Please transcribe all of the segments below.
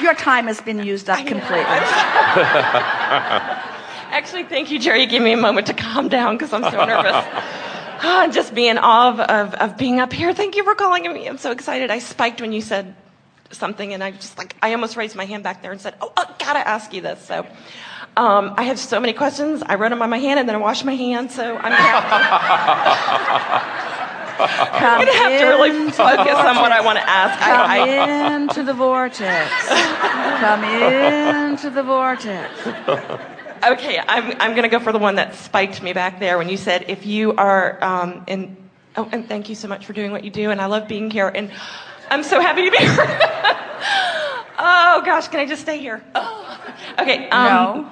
Your time has been used up completely. Actually, thank you, Jerry. You gave me a moment to calm down because I'm so nervous. I'm just being in awe of being up here. Thank you for calling me. I'm so excited. I spiked when you said something, and I almost raised my hand back there and said, oh, gotta ask you this. So I have so many questions. I wrote them on my hand, and then I washed my hands, so I'm going to have to really focus on what I want to ask. Come into the vortex. Come into the vortex. Okay, I'm going to go for the one that spiked me back there when you said if you are and thank you so much for doing what you do, and I love being here, and I'm so happy to be here. Oh gosh, can I just stay here? Oh. Okay. No.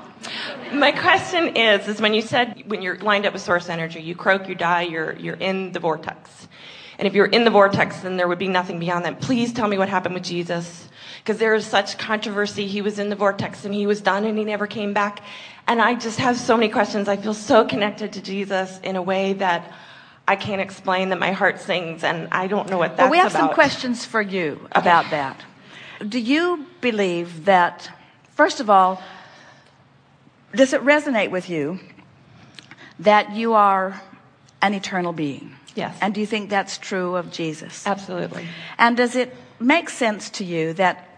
My question is when you said when you're lined up with source energy, you croak, you die, you're in the vortex, and if you're in the vortex, then there would be nothing beyond that. Please tell me what happened with Jesus, because there is such controversy. He was in the vortex and he was done and he never came back. And I just have so many questions. I feel so connected to Jesus in a way that I can't explain, that my heart sings, and I don't know what that's about. Well, we have some questions for you about that. Do you believe that, first of all, does it resonate with you that you are an eternal being? Yes. And do you think that's true of Jesus? Absolutely. And does it make sense to you that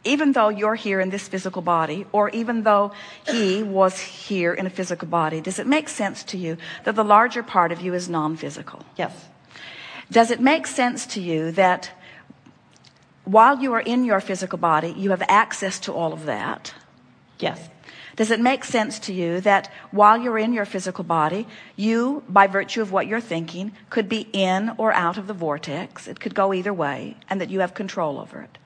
even though you're here in this physical body, or even though he was here in a physical body, does it make sense to you that the larger part of you is non-physical? Yes. Does it make sense to you that while you are in your physical body, you have access to all of that? Yes. Does it make sense to you that while you're in your physical body, you, by virtue of what you're thinking, could be in or out of the vortex? It could go either way, and that you have control over it.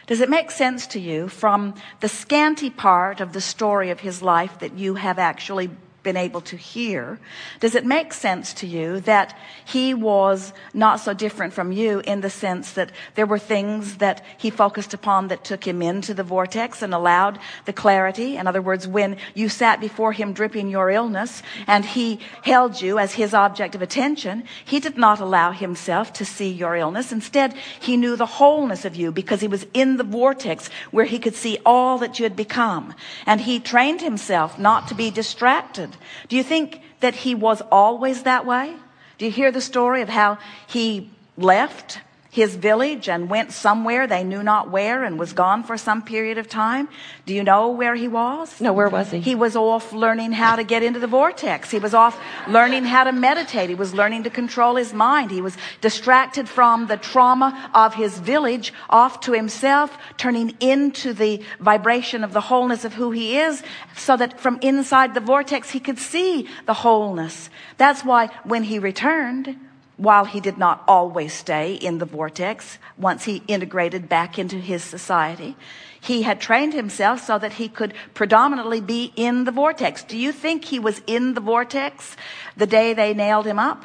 Does it make sense to you from the scanty part of the story of his life that you have actually been able to hear? Does it make sense to you that he was not so different from you in the sense that there were things that he focused upon that took him into the vortex and allowed the clarity? In other words, when you sat before him dripping your illness and he held you as his object of attention, he did not allow himself to see your illness. Instead, he knew the wholeness of you because he was in the vortex where he could see all that you had become. And he trained himself not to be distracted. Do you think that he was always that way? Do you hear the story of how he left his village and went somewhere they knew not where and was gone for some period of time? Do you know where he was? No, where was he? He was off learning how to get into the vortex. He was off learning how to meditate. He was learning to control his mind. He was distracted from the trauma of his village, off to himself, turning into the vibration of the wholeness of who he is, so that from inside the vortex he could see the wholeness. That's why when he returned, while he did not always stay in the vortex, once he integrated back into his society, he had trained himself so that he could predominantly be in the vortex. Do you think he was in the vortex the day they nailed him up?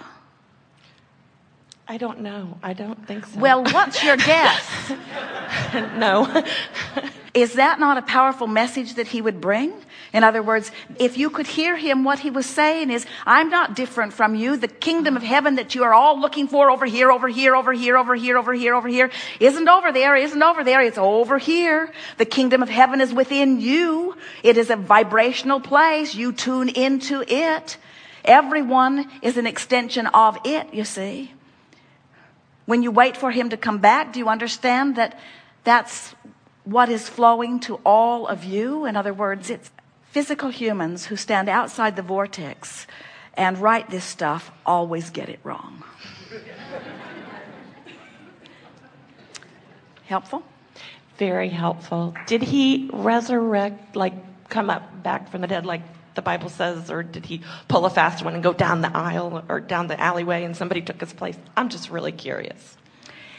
I don't know. I don't think so. Well, what's your guess? No. Is that not a powerful message that he would bring? In other words, if you could hear him, what he was saying is, I'm not different from you. The kingdom of heaven that you are all looking for over here, over here, over here, over here, over here, over here, isn't over there, isn't over there. It's over here. The kingdom of heaven is within you. It is a vibrational place. You tune into it. Everyone is an extension of it, you see. When you wait for him to come back, do you understand that that's what is flowing to all of you? In other words, it's physical humans who stand outside the vortex and write this stuff always get it wrong. Helpful? Very helpful. Did he resurrect, like come up back from the dead like the Bible says, or did he pull a fast one and go down the aisle or down the alleyway and somebody took his place? I'm just really curious.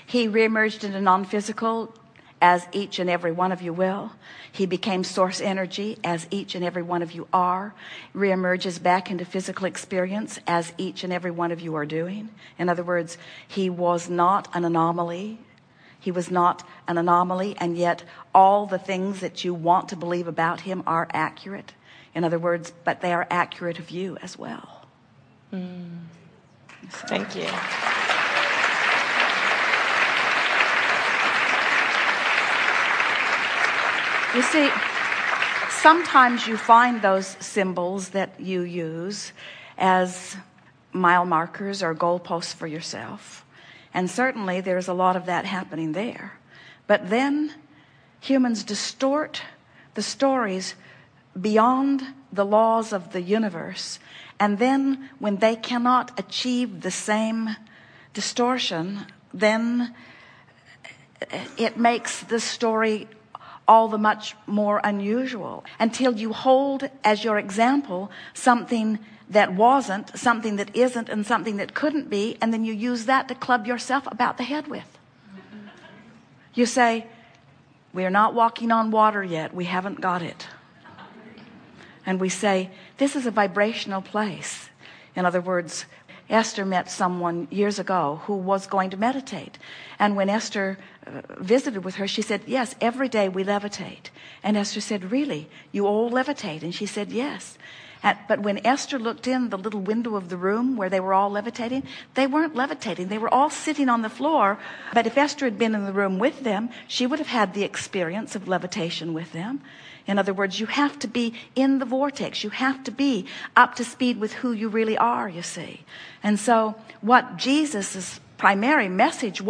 He reemerged into non-physical, as each and every one of you will. He became source energy, as each and every one of you are. Reemerges back into physical experience, as each and every one of you are doing. In other words, he was not an anomaly. He was not an anomaly, and yet all the things that you want to believe about him are accurate. In other words, but they are accurate of you as well. Thank you. You see, sometimes you find those symbols that you use as mile markers or goalposts for yourself. And certainly there's a lot of that happening there. But then humans distort the stories beyond the laws of the universe. And then when they cannot achieve the same distortion, then it makes the story all the much more unusual, until you hold as your example something that wasn't, something that isn't, and something that couldn't be, and then you use that to club yourself about the head with. You say, we're not walking on water yet, we haven't got it. And we say, this is a vibrational place. In other words, Esther met someone years ago who was going to meditate. And when Esther visited with her, she said, yes, every day we levitate. And Esther said, really? You all levitate? And she said, yes. But when Esther looked in the little window of the room where they were all levitating, they weren't levitating. They were all sitting on the floor. But if Esther had been in the room with them, she would have had the experience of levitation with them. In other words, you have to be in the vortex. You have to be up to speed with who you really are, you see. And so what Jesus' primary message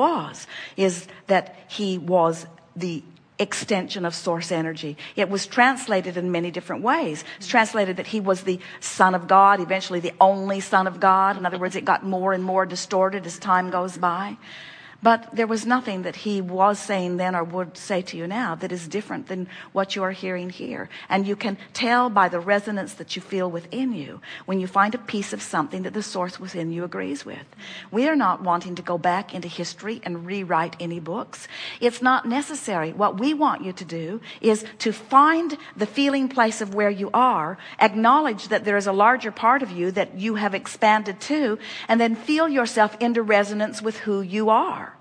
is that he was the extension of source energy. It was translated in many different ways. It's translated that he was the Son of God, eventually the only Son of God. In other words, it got more and more distorted as time goes by. But there was nothing that he was saying then or would say to you now that is different than what you are hearing here. And you can tell by the resonance that you feel within you when you find a piece of something that the source within you agrees with. We are not wanting to go back into history and rewrite any books. It's not necessary. What we want you to do is to find the feeling place of where you are, acknowledge that there is a larger part of you that you have expanded to, and then feel yourself into resonance with who you are.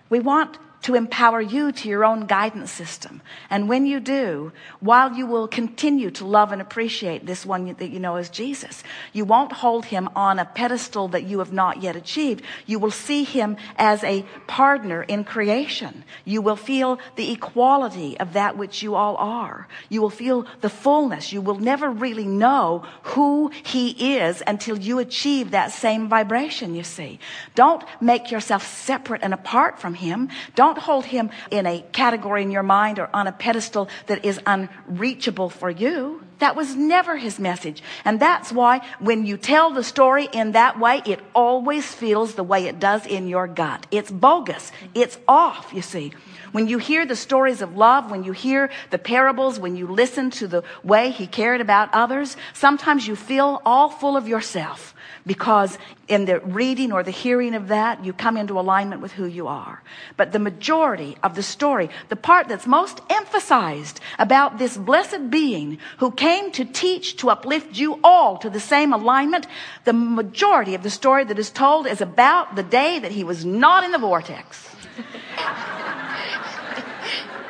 We want to empower you to your own guidance system. And when you do, while you will continue to love and appreciate this one that you know as Jesus, you won't hold him on a pedestal that you have not yet achieved. You will see him as a partner in creation. You will feel the equality of that which you all are. You will feel the fullness. You will never really know who he is until you achieve that same vibration, you see. Don't make yourself separate and apart from him. Don't hold him in a category in your mind or on a pedestal that is unreachable for you. That was never his message. And that's why when you tell the story in that way, it always feels the way it does in your gut. It's bogus. It's off, you see. When you hear the stories of love, when you hear the parables, when you listen to the way he cared about others, sometimes you feel all full of yourself. Because in the reading or the hearing of that, you come into alignment with who you are. But the majority of the story, the part that's most emphasized about this blessed being who came to teach, to uplift you all to the same alignment, the majority of the story that is told is about the day that he was not in the vortex.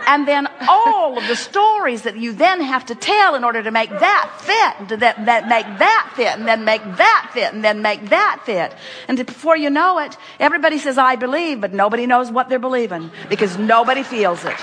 And then all of the stories that you then have to tell in order to make that fit, and that make that fit, and then make that fit, and then make that fit. And before you know it, everybody says, I believe, but nobody knows what they're believing because nobody feels it.